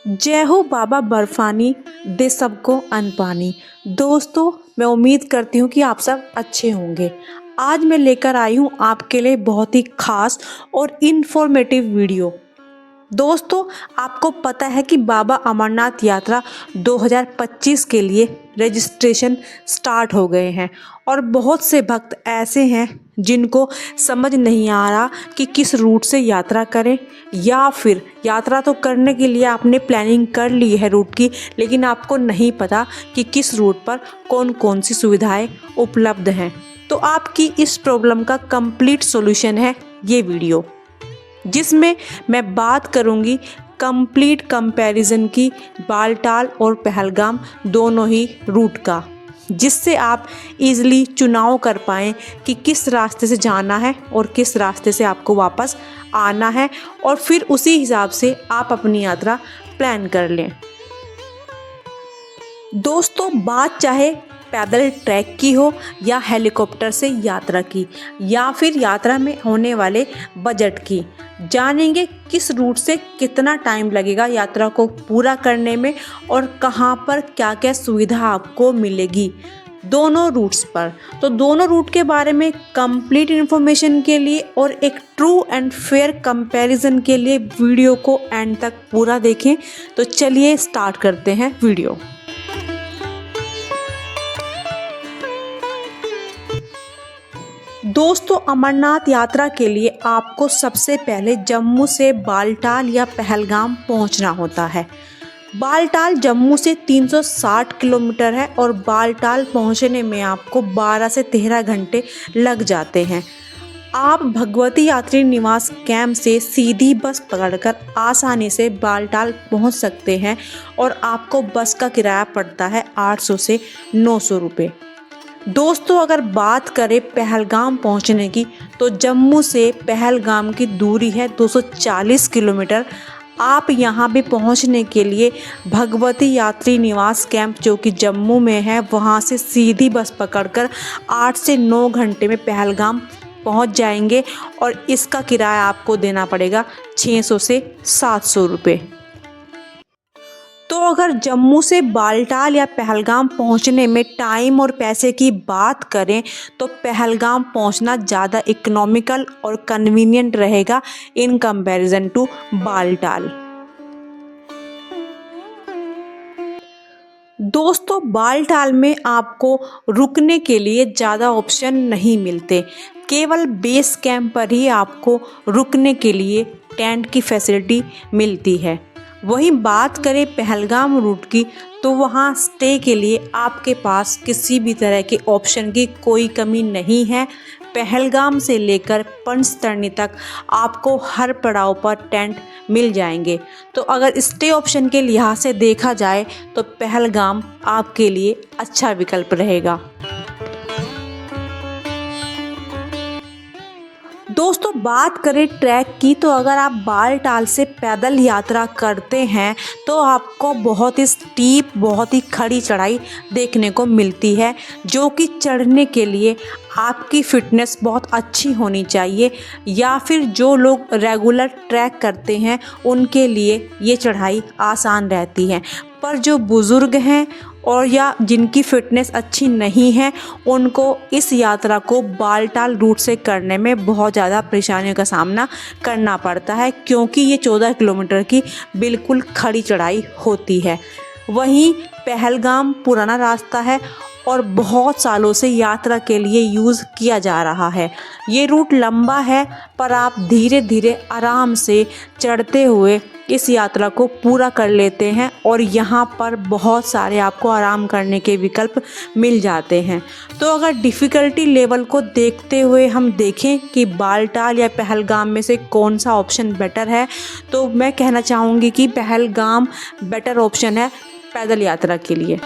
जय हो बाबा बर्फानी, दे सबको अन्न पानी। दोस्तों, मैं उम्मीद करती हूँ कि आप सब अच्छे होंगे। आज मैं लेकर आई हूँ आपके लिए बहुत ही खास और इन्फॉर्मेटिव वीडियो। दोस्तों, आपको पता है कि बाबा अमरनाथ यात्रा 2025 के लिए रजिस्ट्रेशन स्टार्ट हो गए हैं और बहुत से भक्त ऐसे हैं जिनको समझ नहीं आ रहा कि किस रूट से यात्रा करें, या फिर यात्रा तो करने के लिए आपने प्लानिंग कर ली है रूट की, लेकिन आपको नहीं पता कि किस रूट पर कौन कौन सी सुविधाएं उपलब्ध हैं। तो आपकी इस प्रॉब्लम का कंप्लीट सॉल्यूशन है ये वीडियो, जिसमें मैं बात करूंगी कंप्लीट कंपैरिजन की बालटाल और पहलगाम दोनों ही रूट का, जिससे आप इजीली चुनाव कर पाएँ कि किस रास्ते से जाना है और किस रास्ते से आपको वापस आना है, और फिर उसी हिसाब से आप अपनी यात्रा प्लान कर लें। दोस्तों, बात चाहे पैदल ट्रैक की हो या हेलीकॉप्टर से यात्रा की या फिर यात्रा में होने वाले बजट की, जानेंगे किस रूट से कितना टाइम लगेगा यात्रा को पूरा करने में और कहां पर क्या क्या सुविधा आपको मिलेगी दोनों रूट्स पर। तो दोनों रूट के बारे में कंप्लीट इन्फॉर्मेशन के लिए और एक ट्रू एंड फेयर कंपैरिजन के लिए वीडियो को एंड तक पूरा देखें। तो चलिए स्टार्ट करते हैं वीडियो। दोस्तों, अमरनाथ यात्रा के लिए आपको सबसे पहले जम्मू से बालटाल या पहलगाम पहुंचना होता है। बालटाल जम्मू से 360 किलोमीटर है और बालटाल पहुंचने में आपको 12 से 13 घंटे लग जाते हैं। आप भगवती यात्री निवास कैंप से सीधी बस पकड़कर आसानी से बालटाल पहुंच सकते हैं और आपको बस का किराया पड़ता है 800 से 900 रुपये। दोस्तों, अगर बात करें पहलगाम पहुंचने की, तो जम्मू से पहलगाम की दूरी है 240 किलोमीटर। आप यहां भी पहुंचने के लिए भगवती यात्री निवास कैंप जो कि जम्मू में है, वहां से सीधी बस पकड़कर 8 से 9 घंटे में पहलगाम पहुंच जाएंगे और इसका किराया आपको देना पड़ेगा 600 से 700 रुपये। तो अगर जम्मू से बालटाल या पहलगाम पहुंचने में टाइम और पैसे की बात करें, तो पहलगाम पहुंचना ज़्यादा इकोनॉमिकल और कन्वीनियंट रहेगा इन कंपैरिजन टू बालटाल। दोस्तों, बालटाल में आपको रुकने के लिए ज़्यादा ऑप्शन नहीं मिलते। केवल बेस कैंप पर ही आपको रुकने के लिए टेंट की फैसिलिटी मिलती है। वहीं बात करें पहलगाम रूट की, तो वहाँ स्टे के लिए आपके पास किसी भी तरह के ऑप्शन की कोई कमी नहीं है। पहलगाम से लेकर पंचतरणी तक आपको हर पड़ाव पर टेंट मिल जाएंगे। तो अगर स्टे ऑप्शन के लिहाज से देखा जाए तो पहलगाम आपके लिए अच्छा विकल्प रहेगा। दोस्तों, बात करें ट्रैक की, तो अगर आप बालटाल से पैदल यात्रा करते हैं तो आपको बहुत ही स्टीप, बहुत ही खड़ी चढ़ाई देखने को मिलती है, जो कि चढ़ने के लिए आपकी फ़िटनेस बहुत अच्छी होनी चाहिए, या फिर जो लोग रेगुलर ट्रैक करते हैं उनके लिए ये चढ़ाई आसान रहती है। पर जो बुज़ुर्ग हैं और या जिनकी फ़िटनेस अच्छी नहीं है, उनको इस यात्रा को बालटाल रूट से करने में बहुत ज़्यादा परेशानियों का सामना करना पड़ता है, क्योंकि ये 14 किलोमीटर की बिल्कुल खड़ी चढ़ाई होती है। वहीं पहलगाम पुराना रास्ता है और बहुत सालों से यात्रा के लिए यूज़ किया जा रहा है। ये रूट लंबा है, पर आप धीरे धीरे आराम से चढ़ते हुए इस यात्रा को पूरा कर लेते हैं और यहाँ पर बहुत सारे आपको आराम करने के विकल्प मिल जाते हैं। तो अगर डिफ़िकल्टी लेवल को देखते हुए हम देखें कि बालटाल या पहलगाम में से कौन सा ऑप्शन बेटर है, तो मैं कहना चाहूँगी कि पहलगाम बेटर ऑप्शन है पैदल यात्रा के लिए।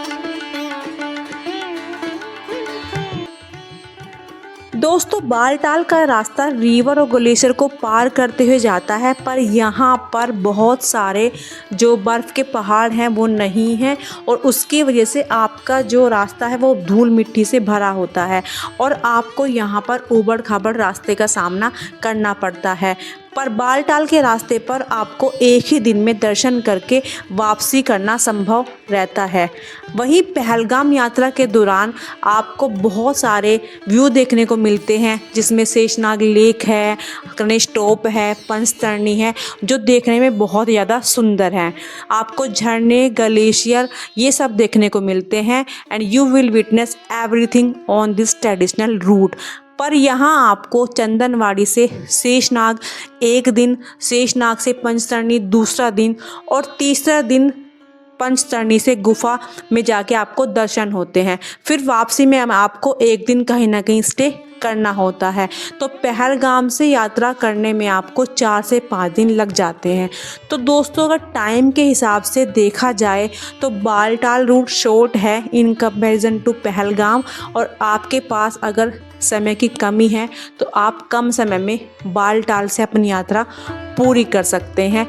दोस्तों, बालटाल का रास्ता रिवर और ग्लेशियर को पार करते हुए जाता है, पर यहाँ पर बहुत सारे जो बर्फ़ के पहाड़ हैं वो नहीं हैं, और उसकी वजह से आपका जो रास्ता है वो धूल मिट्टी से भरा होता है और आपको यहाँ पर ऊबड़ खाबड़ रास्ते का सामना करना पड़ता है। पर बालटाल के रास्ते पर आपको एक ही दिन में दर्शन करके वापसी करना संभव रहता है। वहीं पहलगाम यात्रा के दौरान आपको बहुत सारे व्यू देखने को मिलते हैं, जिसमें शेषनाग लेक है, गणेश टॉप है, पंचतरणी है, जो देखने में बहुत ज़्यादा सुंदर हैं। आपको झरने, ग्लेशियर ये सब देखने को मिलते हैं and you will witness everything on this traditional route. पर यहाँ आपको चंदनवाड़ी से शेषनाग एक दिन, शेषनाग से पंचतरणी दूसरा दिन और तीसरा दिन पंचतरणी से गुफा में जाके आपको दर्शन होते हैं। फिर वापसी में आपको एक दिन कहीं ना कहीं स्टे करना होता है। तो पहलगाम से यात्रा करने में आपको 4 से 5 दिन लग जाते हैं। तो दोस्तों अगर टाइम के हिसाब से देखा जाए तो बालटाल रूट शॉर्ट है इन कंपैरिजन टू पहलगाम, और आपके पास अगर समय की कमी है तो आप कम समय में बालटाल से अपनी यात्रा पूरी कर सकते हैं।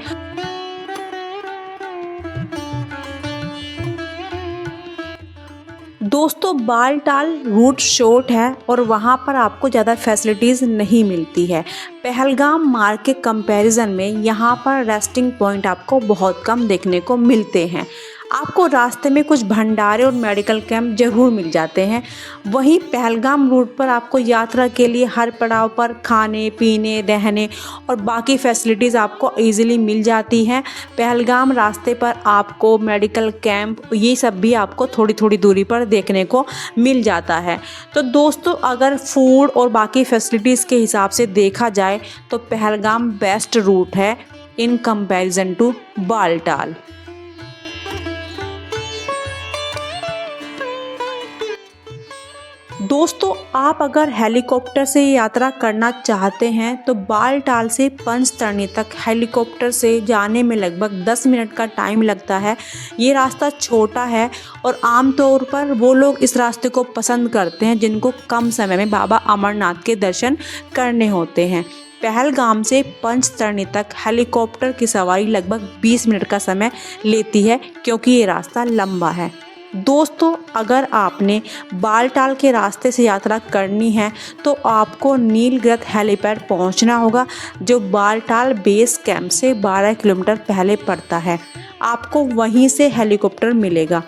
दोस्तों बालटाल रूट शॉर्ट है और वहाँ पर आपको ज़्यादा फैसिलिटीज़ नहीं मिलती है। पहलगाम मार्ग के कंपैरिजन में यहाँ पर रेस्टिंग पॉइंट आपको बहुत कम देखने को मिलते हैं। आपको रास्ते में कुछ भंडारे और मेडिकल कैंप जरूर मिल जाते हैं। वहीं पहलगाम रूट पर आपको यात्रा के लिए हर पड़ाव पर खाने पीने, रहने और बाकी फैसिलिटीज़ आपको इजीली मिल जाती हैं। पहलगाम रास्ते पर आपको मेडिकल कैंप ये सब भी आपको थोड़ी थोड़ी दूरी पर देखने को मिल जाता है। तो दोस्तों अगर फूड और बाकी फैसिलिटीज़ के हिसाब से देखा जाए तो पहलगाम बेस्ट रूट है इन कंपैरिजन टू बालटाल। दोस्तों आप अगर हेलीकॉप्टर से यात्रा करना चाहते हैं तो बालटाल से पंचतरणी तक हेलीकॉप्टर से जाने में लगभग 10 मिनट का टाइम लगता है। ये रास्ता छोटा है और आमतौर पर वो लोग इस रास्ते को पसंद करते हैं जिनको कम समय में बाबा अमरनाथ के दर्शन करने होते हैं। पहलगाम से पंचतरणी तक हेलीकॉप्टर की सवारी लगभग 20 मिनट का समय लेती है क्योंकि ये रास्ता लंबा है। दोस्तों अगर आपने बालटाल के रास्ते से यात्रा करनी है तो आपको नीलगित हेलीपैड पहुंचना होगा, जो बालटाल बेस कैंप से 12 किलोमीटर पहले पड़ता है। आपको वहीं से हेलीकॉप्टर मिलेगा।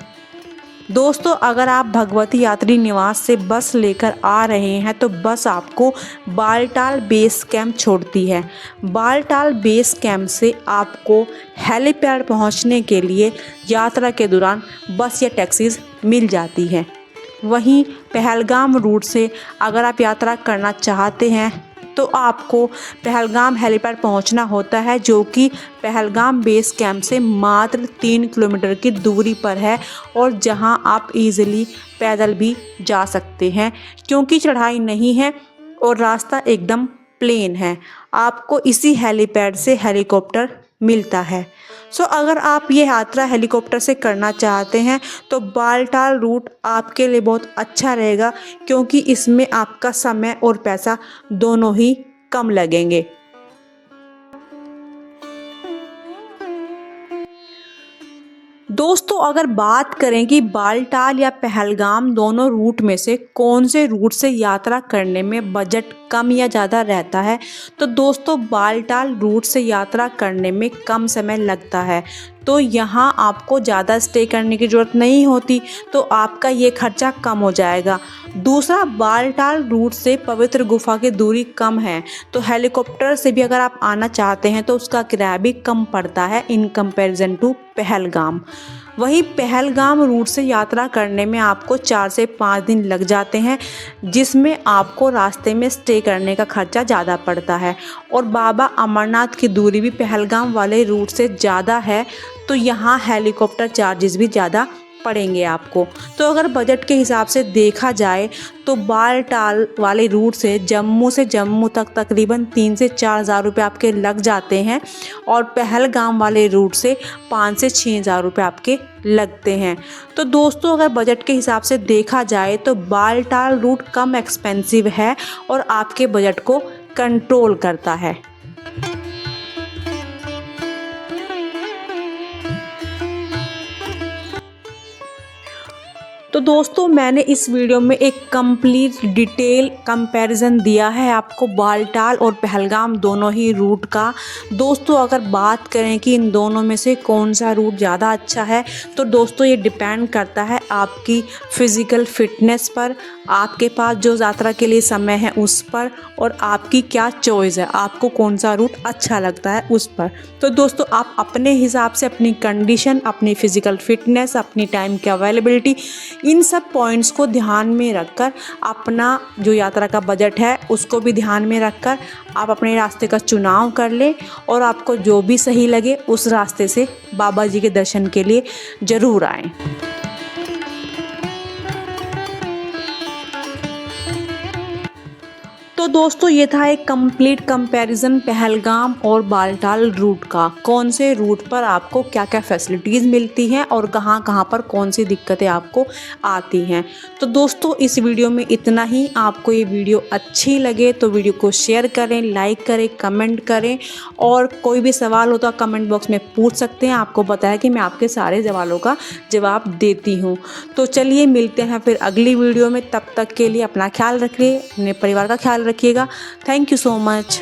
दोस्तों अगर आप भगवती यात्री निवास से बस लेकर आ रहे हैं तो बस आपको बालटाल बेस कैंप छोड़ती है। बालटाल बेस कैंप से आपको हेलीपैड पहुंचने के लिए यात्रा के दौरान बस या टैक्सीज मिल जाती हैं। वहीं पहलगाम रूट से अगर आप यात्रा करना चाहते हैं तो आपको पहलगाम हेलीपैड पहुंचना होता है, जो कि पहलगाम बेस कैंप से मात्र 3 किलोमीटर की दूरी पर है और जहां आप इजीली पैदल भी जा सकते हैं क्योंकि चढ़ाई नहीं है और रास्ता एकदम प्लेन है। आपको इसी हेलीपैड से हेलीकॉप्टर मिलता है। अगर आप ये यात्रा हेलीकॉप्टर से करना चाहते हैं तो बालटाल रूट आपके लिए बहुत अच्छा रहेगा क्योंकि इसमें आपका समय और पैसा दोनों ही कम लगेंगे। दोस्तों अगर बात करें कि बालटाल या पहलगाम दोनों रूट में से कौन से रूट से यात्रा करने में बजट कम या ज़्यादा रहता है, तो दोस्तों बालटाल रूट से यात्रा करने में कम समय लगता है। तो यहाँ आपको ज़्यादा स्टे करने की ज़रूरत नहीं होती, तो आपका ये खर्चा कम हो जाएगा। दूसरा, बालटाल रूट से पवित्र गुफा की दूरी कम है, तो हेलीकॉप्टर से भी अगर आप आना चाहते हैं तो उसका किराया भी कम पड़ता है इन कंपैरिजन टू पहलगाम। वहीं पहलगाम रूट से यात्रा करने में आपको 4 से 5 दिन लग जाते हैं, जिसमें आपको रास्ते में स्टे करने का खर्चा ज़्यादा पड़ता है और बाबा अमरनाथ की दूरी भी पहलगाम वाले रूट से ज़्यादा है, तो यहाँ हेलीकॉप्टर चार्जेस भी ज़्यादा पड़ेंगे आपको। तो अगर बजट के हिसाब से देखा जाए तो बालटाल वाले रूट से जम्मू तक तकरीबन 3 से 4 हज़ार रुपये आपके लग जाते हैं और पहलगाम वाले रूट से 5 से 6 हज़ार रुपये आपके लगते हैं। तो दोस्तों अगर बजट के हिसाब से देखा जाए तो बालटाल रूट कम एक्सपेंसिव है और आपके बजट को कंट्रोल करता है। तो दोस्तों मैंने इस वीडियो में एक कंप्लीट डिटेल कंपैरिजन दिया है आपको बालटाल और पहलगाम दोनों ही रूट का। दोस्तों अगर बात करें कि इन दोनों में से कौन सा रूट ज़्यादा अच्छा है, तो दोस्तों ये डिपेंड करता है आपकी फ़िज़िकल फ़िटनेस पर, आपके पास जो यात्रा के लिए समय है उस पर, और आपकी क्या चॉइस है, आपको कौन सा रूट अच्छा लगता है उस पर। तो दोस्तों आप अपने हिसाब से अपनी कंडीशन, अपनी फ़िज़िकल फ़िटनेस, अपनी टाइम की अवेलेबिलिटी, इन सब पॉइंट्स को ध्यान में रखकर अपना जो यात्रा का बजट है उसको भी ध्यान में रखकर आप अपने रास्ते का चुनाव कर लें और आपको जो भी सही लगे उस रास्ते से बाबा जी के दर्शन के लिए ज़रूर आएँ। तो दोस्तों ये था एक कंप्लीट कंपैरिजन पहलगाम और बालटाल रूट का। कौन से रूट पर आपको क्या क्या फैसिलिटीज़ मिलती हैं और कहाँ कहाँ पर कौन सी दिक्कतें आपको आती हैं। तो दोस्तों इस वीडियो में इतना ही। आपको ये वीडियो अच्छी लगे तो वीडियो को शेयर करें, लाइक करें, कमेंट करें, और कोई भी सवाल हो तो कमेंट बॉक्स में पूछ सकते हैं। आपको पता है कि मैं आपके सारे सवालों का जवाब देती हूँ। तो चलिए मिलते हैं फिर अगली वीडियो में। तब तक के लिए अपना ख्याल रखिए, अपने परिवार का ख्याल रखिएगा। Thank you so much.